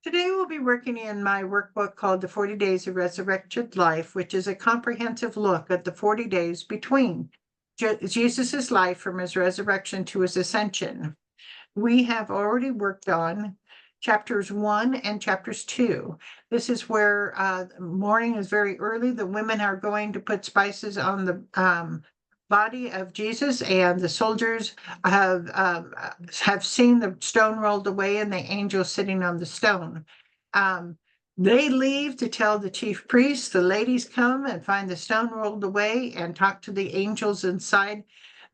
Today we'll be working in my workbook called The 40 Days of Resurrected Life, which is a comprehensive look at the 40 days between Jesus' life from his resurrection to his ascension. We have already worked on chapters 1 and chapters 2. This is where morning is very early. The women are going to put spices on the body of Jesus, and the soldiers have seen the stone rolled away and the angel sitting on the stone. They leave to tell the chief priests. The ladies come and find the stone rolled away and talk to the angels inside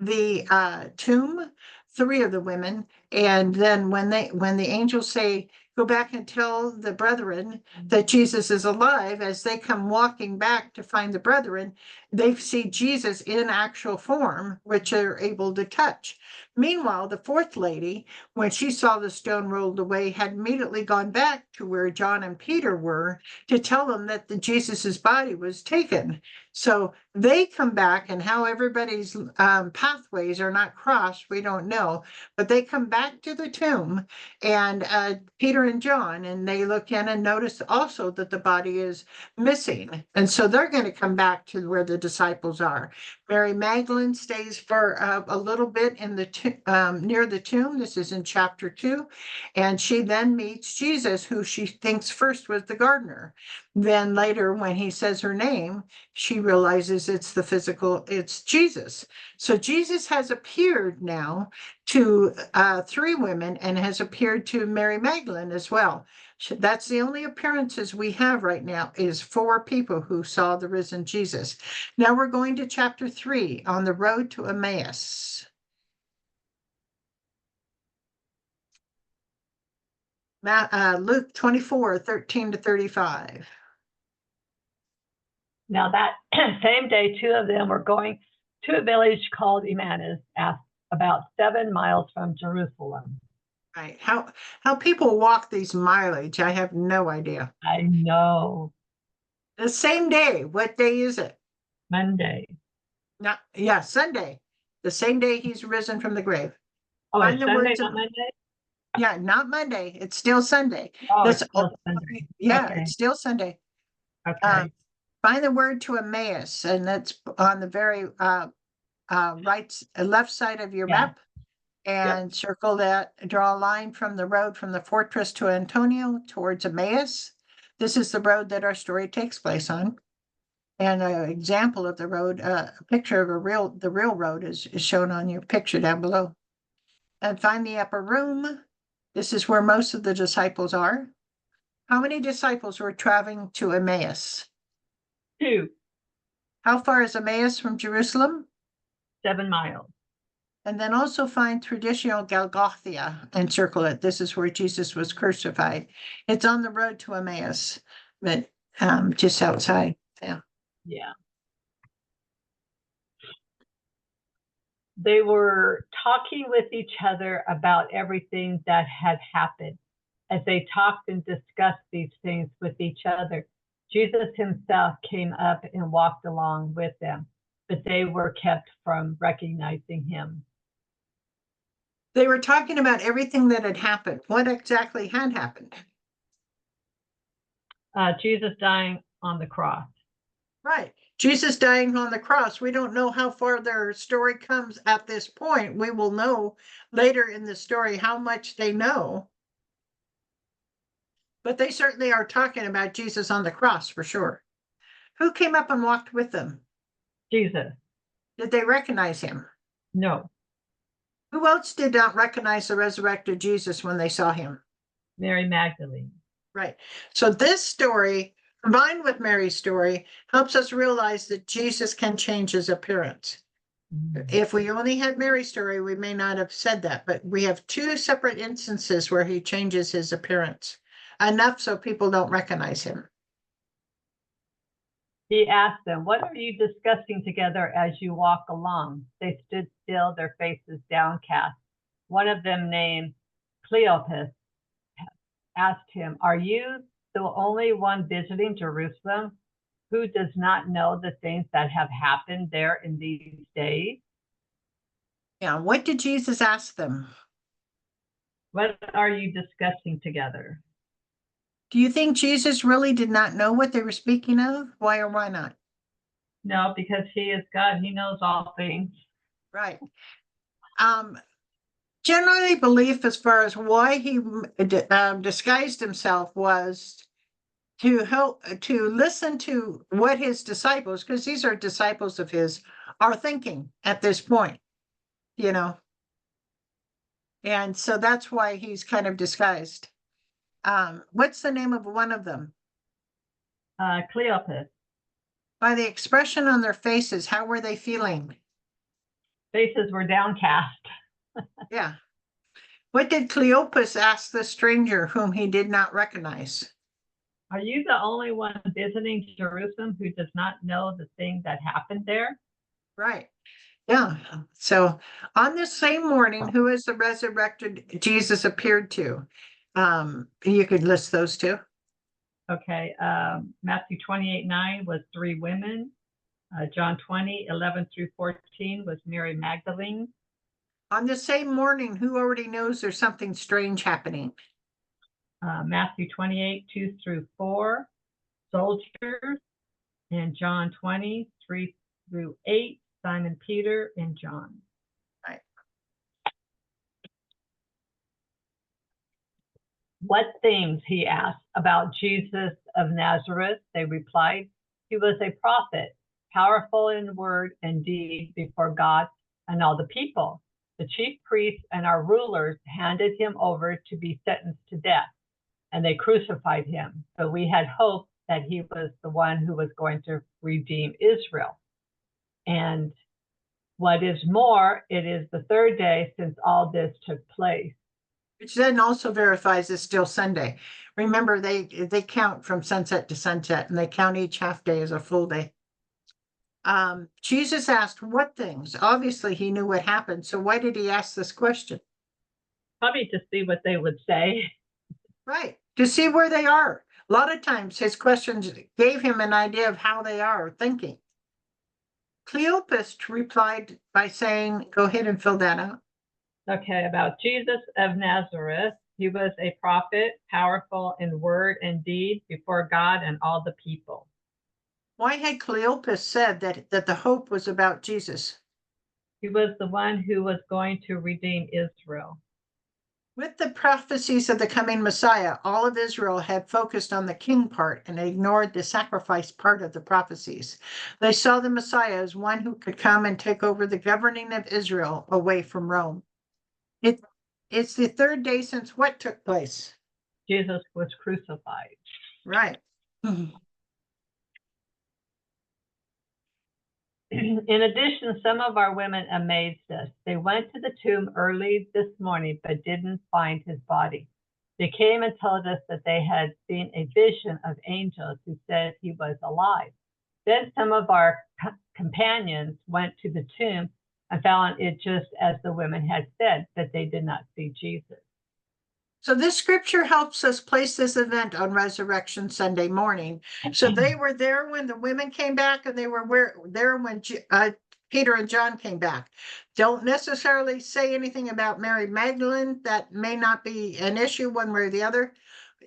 the tomb, three of the women. And then when the angels say, go back and tell the brethren that Jesus is alive, as they come walking back to find the brethren, they see Jesus in actual form, which they're able to touch. Meanwhile, the fourth lady, when she saw the stone rolled away, had immediately gone back to where John and Peter were to tell them that Jesus's body was taken. So they come back, and how everybody's pathways are not crossed, we don't know. But they come back to the tomb, and Peter and John, and they look in and notice also that the body is missing. And so they're going to come back to where the disciples are. Mary Magdalene stays for a little bit in the near the tomb. This is in chapter 2. And she then meets Jesus, who she thinks first was the gardener. Then later, when he says her name, she realizes it's Jesus. So Jesus has appeared now to three women and has appeared to Mary Magdalene as well. That's the only appearances we have right now, is 4 people who saw the risen Jesus. Now we're going to chapter 3, on the road to Emmaus. Luke 24, 13 to 35. Now that same day, 2 of them were going to a village called Emmaus, about 7 miles from Jerusalem. Right. How people walk these mileage, I have no idea. I know. The same day. What day is it? Monday. Yeah, Sunday. The same day he's risen from the grave. Oh, it's Sunday, not Monday? Yeah, not Monday. It's still Sunday. Oh, it's still Sunday. Yeah, okay. It's still Sunday. Okay. Find the word to Emmaus, and that's on the very left side of your map. And circle that, draw a line from the road from the fortress to Antonio towards Emmaus. This is the road that our story takes place on. And an example of the road, a picture of the real road is shown on your picture down below. And find the upper room. This is where most of the disciples are. How many disciples were traveling to Emmaus? 2. How far is Emmaus from Jerusalem? 7 miles. And then also find traditional Golgotha and circle it. This is where Jesus was crucified. It's on the road to Emmaus, but just outside. Yeah. They were talking with each other about everything that had happened. As they talked and discussed these things with each other, Jesus himself came up and walked along with them, but they were kept from recognizing him. They were talking about everything that had happened. What exactly had happened? Jesus dying on the cross. Right. Jesus dying on the cross. We don't know how far their story comes at this point. We will know later in the story how much they know. But they certainly are talking about Jesus on the cross for sure. Who came up and walked with them? Jesus. Did they recognize him? No. Who else did not recognize the resurrected Jesus when they saw him? Mary Magdalene. Right. So this story, combined with Mary's story, helps us realize that Jesus can change his appearance. If we only had Mary's story, we may not have said that, but we have 2 separate instances where he changes his appearance, enough so people don't recognize him. He asked them, "What are you discussing together as you walk along?" They stood still, their faces downcast. One of them, named Cleopas, asked him, "Are you the only one visiting Jerusalem who does not know the things that have happened there in these days?" Yeah, what did Jesus ask them? What are you discussing together? Do you think Jesus really did not know what they were speaking of? Why or why not? No, because he is God. He knows all things. Right. Generally belief as far as why he disguised himself was to help to listen to what his disciples, because these are disciples of his, are thinking at this point, you know. And so that's why he's kind of disguised. What's the name of one of them? Cleopas. By the expression on their faces, how were they feeling? Faces were downcast. Yeah. What did Cleopas ask the stranger whom he did not recognize? Are you the only one visiting Jerusalem who does not know the thing that happened there? Right. Yeah. So on this same morning, who is the resurrected Jesus appeared to? You could list those two. Okay. Matthew 28:9 was 3 women. John 20:11-14 was Mary Magdalene. On the same morning, who already knows there's something strange happening? Matthew 28:2-4, soldiers. And John 20:3-8, Simon Peter and John. Right. What things, he asked, about Jesus of Nazareth? They replied, he was a prophet, powerful in word and deed before God and all the people. The chief priests and our rulers handed him over to be sentenced to death, and they crucified him. But we had hoped that he was the one who was going to redeem Israel. And what is more, it is the third day since all this took place. Which then also verifies it's still Sunday. Remember, they count from sunset to sunset, and they count each half day as a full day. Jesus asked what things? Obviously, he knew what happened. So why did he ask this question? Probably to see what they would say. Right. To see where they are. A lot of times his questions gave him an idea of how they are thinking. Cleopas replied by saying, go ahead and fill that out. Okay, about Jesus of Nazareth. He was a prophet, powerful in word and deed before God and all the people. Why had Cleopas said that the hope was about Jesus? He was the one who was going to redeem Israel. With the prophecies of the coming Messiah, all of Israel had focused on the king part and ignored the sacrifice part of the prophecies. They saw the Messiah as one who could come and take over the governing of Israel away from Rome. It's the third day since what took place? Jesus was crucified. Right. In addition, some of our women amazed us. They went to the tomb early this morning, but didn't find his body. They came and told us that they had seen a vision of angels who said he was alive. Then some of our companions went to the tomb and found it just as the women had said, that they did not see Jesus. So this scripture helps us place this event on Resurrection Sunday morning. So they were there when the women came back, and they were there when Peter and John came back. Don't necessarily say anything about Mary Magdalene. That may not be an issue one way or the other.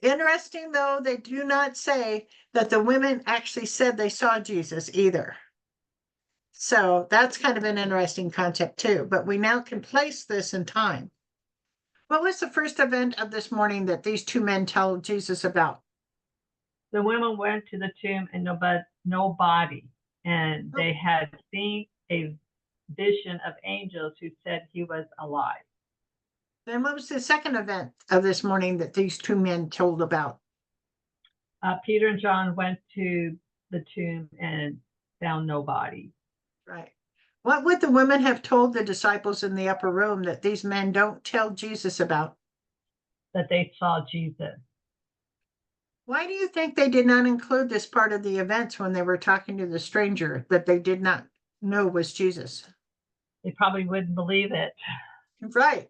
Interesting, though, they do not say that the women actually said they saw Jesus either. So that's kind of an interesting concept too. But we now can place this in time. What was the first event of this morning that these two men tell Jesus about? The women went to the tomb and no body, and they had seen a vision of angels who said he was alive. Then what was the second event of this morning that these two men told about? Peter and John went to the tomb and found no body. Right. What would the women have told the disciples in the upper room that these men don't tell Jesus about? That they saw Jesus. Why do you think they did not include this part of the events when they were talking to the stranger that they did not know was Jesus? They probably wouldn't believe it. Right.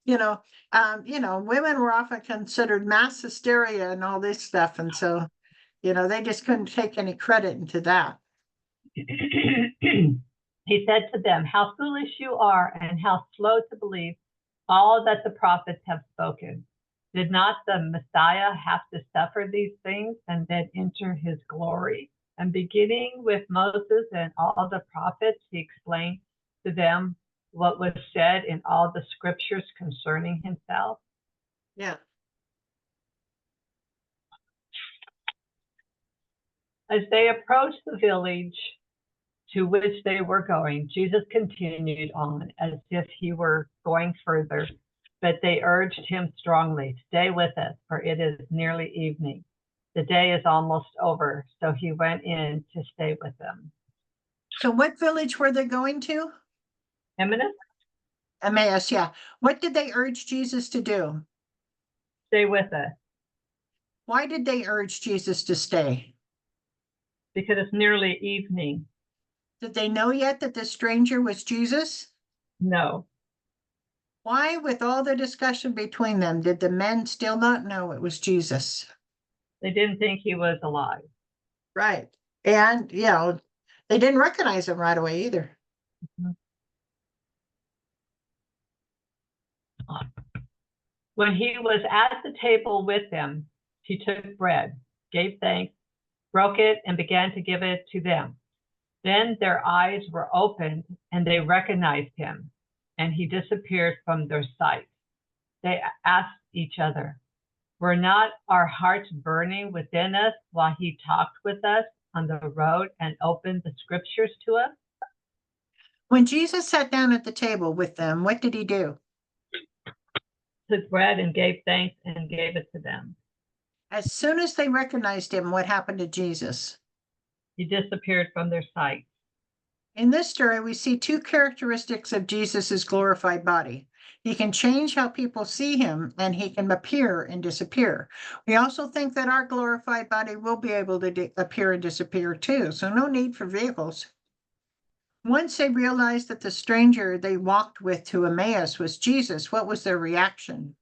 Women were often considered mass hysteria and all this stuff. And so, they just couldn't take any credit into that. He said to them, how foolish you are and how slow to believe all that the prophets have spoken. Did not the Messiah have to suffer these things and then enter his glory? And beginning with Moses and all the prophets, he explained to them what was said in all the scriptures concerning himself. Yeah. As they approached the village to which they were going, Jesus continued on as if he were going further, but they urged him strongly, "Stay with us, for it is nearly evening. The day is almost over." So he went in to stay with them. So what village were they going to? Emmaus, Emmaus, yeah. What did they urge Jesus to do? stay with us, Why did they urge Jesus to stay? because it's nearly evening. Did they know yet that the stranger was Jesus? No, Why, with all the discussion between them, did the men still not know it was Jesus? they didn't think he was alive. Right. And, they didn't recognize him right away either. When he was at the table with them, he took bread, gave thanks, broke it, and began to give it to them. Then their eyes were opened and they recognized him, and he disappeared from their sight. They asked each other, "Were not our hearts burning within us while he talked with us on the road and opened the scriptures to us?" When Jesus sat down at the table with them, what did he do? Took bread and gave thanks and gave it to them. As soon as they recognized him, what happened to Jesus? He disappeared from their sight. In this story, we see two characteristics of Jesus's glorified body. He can change how people see him, and he can appear and disappear. We also think that our glorified body will be able to appear and disappear too, so no need for vehicles. Once they realized that the stranger they walked with to Emmaus was Jesus, what was their reaction?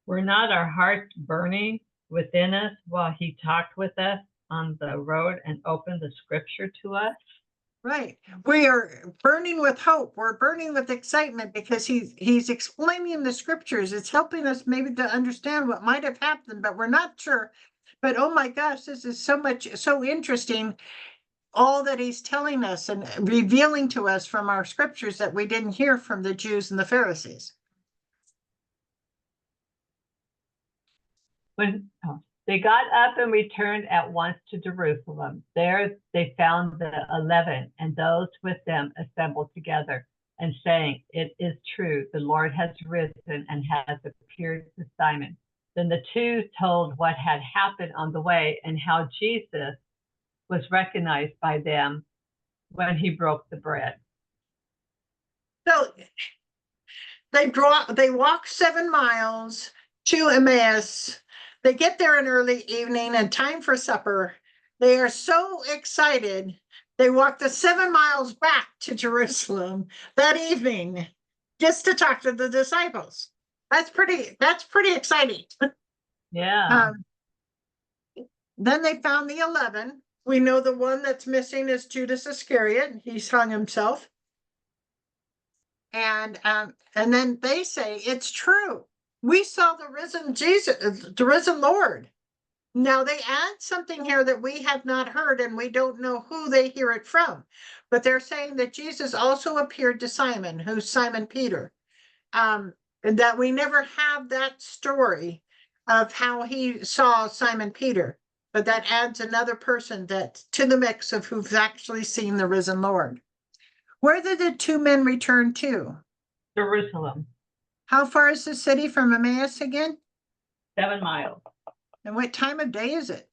Were not our hearts burning within us while he talked with us on the road and opened the scripture to us? Right. We are burning with hope. We're burning with excitement because he's explaining the scriptures. It's helping us maybe to understand what might have happened, but we're not sure. But oh my gosh, this is so interesting. All that he's telling us and revealing to us from our scriptures that we didn't hear from the Jews and the Pharisees. When they got up and returned at once to Jerusalem, there they found the 11 and those with them assembled together and saying, "It is true, the Lord has risen and has appeared to Simon." Then the two told what had happened on the way and how Jesus was recognized by them when he broke the bread. So they walk 7 miles to Emmaus. They get there in early evening and time for supper. They are so excited. They walk the 7 miles back to Jerusalem that evening just to talk to the disciples. That's pretty exciting. Yeah. Then they found the 11. We know the one that's missing is Judas Iscariot. He's hung himself. And then they say, "It's true. We saw the risen Jesus, the risen Lord." Now they add something here that we have not heard, and we don't know who they hear it from. But they're saying that Jesus also appeared to Simon, who's Simon Peter. And that we never have that story of how he saw Simon Peter. But that adds another person to the mix of who's actually seen the risen Lord. Where did the two men return to? Jerusalem, How far is the city from Emmaus again? 7 miles, And what time of day is it?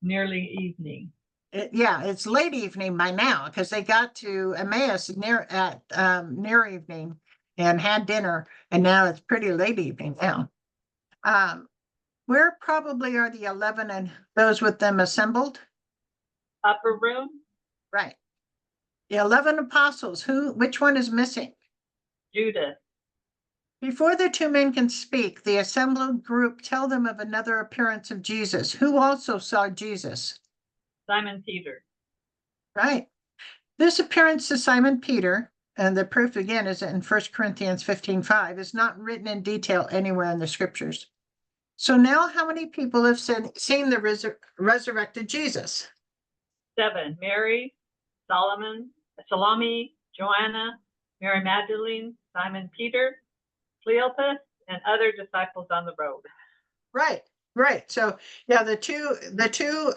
nearly evening. It's late evening by now because they got to Emmaus near evening and had dinner, and now it's pretty late evening now. Where probably are the 11 and those with them assembled? Upper room, Right. The 11 apostles, which one is missing? Judas. Before the two men can speak, the assembled group tell them of another appearance of Jesus, who also saw Jesus. Simon Peter. Right. This appearance to Simon Peter, and the proof again is in 1 Corinthians 15:5, is not written in detail anywhere in the scriptures. So now how many people have seen the resurrected Jesus? 7, Mary, Salome, Joanna, Mary Magdalene, Simon Peter, Cleopas, and other disciples on the road. Right, right. So yeah, the two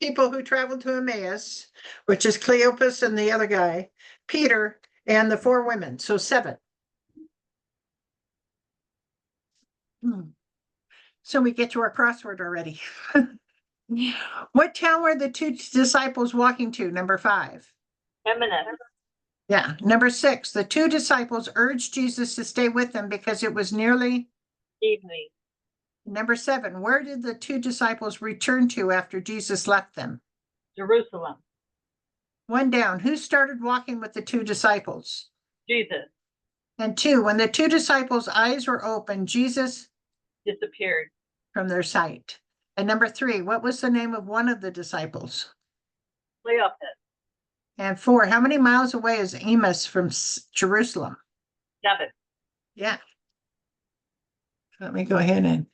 people who traveled to Emmaus, which is Cleopas and the other guy, Peter, and the 4 women. So 7. So we get to our crossword already. What town were the 2 disciples walking to? Number 5. Emmaus, Yeah. Number 6, the 2 disciples urged Jesus to stay with them because it was nearly. evening, Number 7, where did the 2 disciples return to after Jesus left them? Jerusalem, 1 down, who started walking with the 2 disciples? Jesus And 2, when the 2 disciples' eyes were opened, Jesus disappeared, from their sight. And number 3, what was the name of one of the disciples? Cleopas, And 4, how many miles away is Emmaus from Jerusalem? 7, Yeah. Let me go ahead and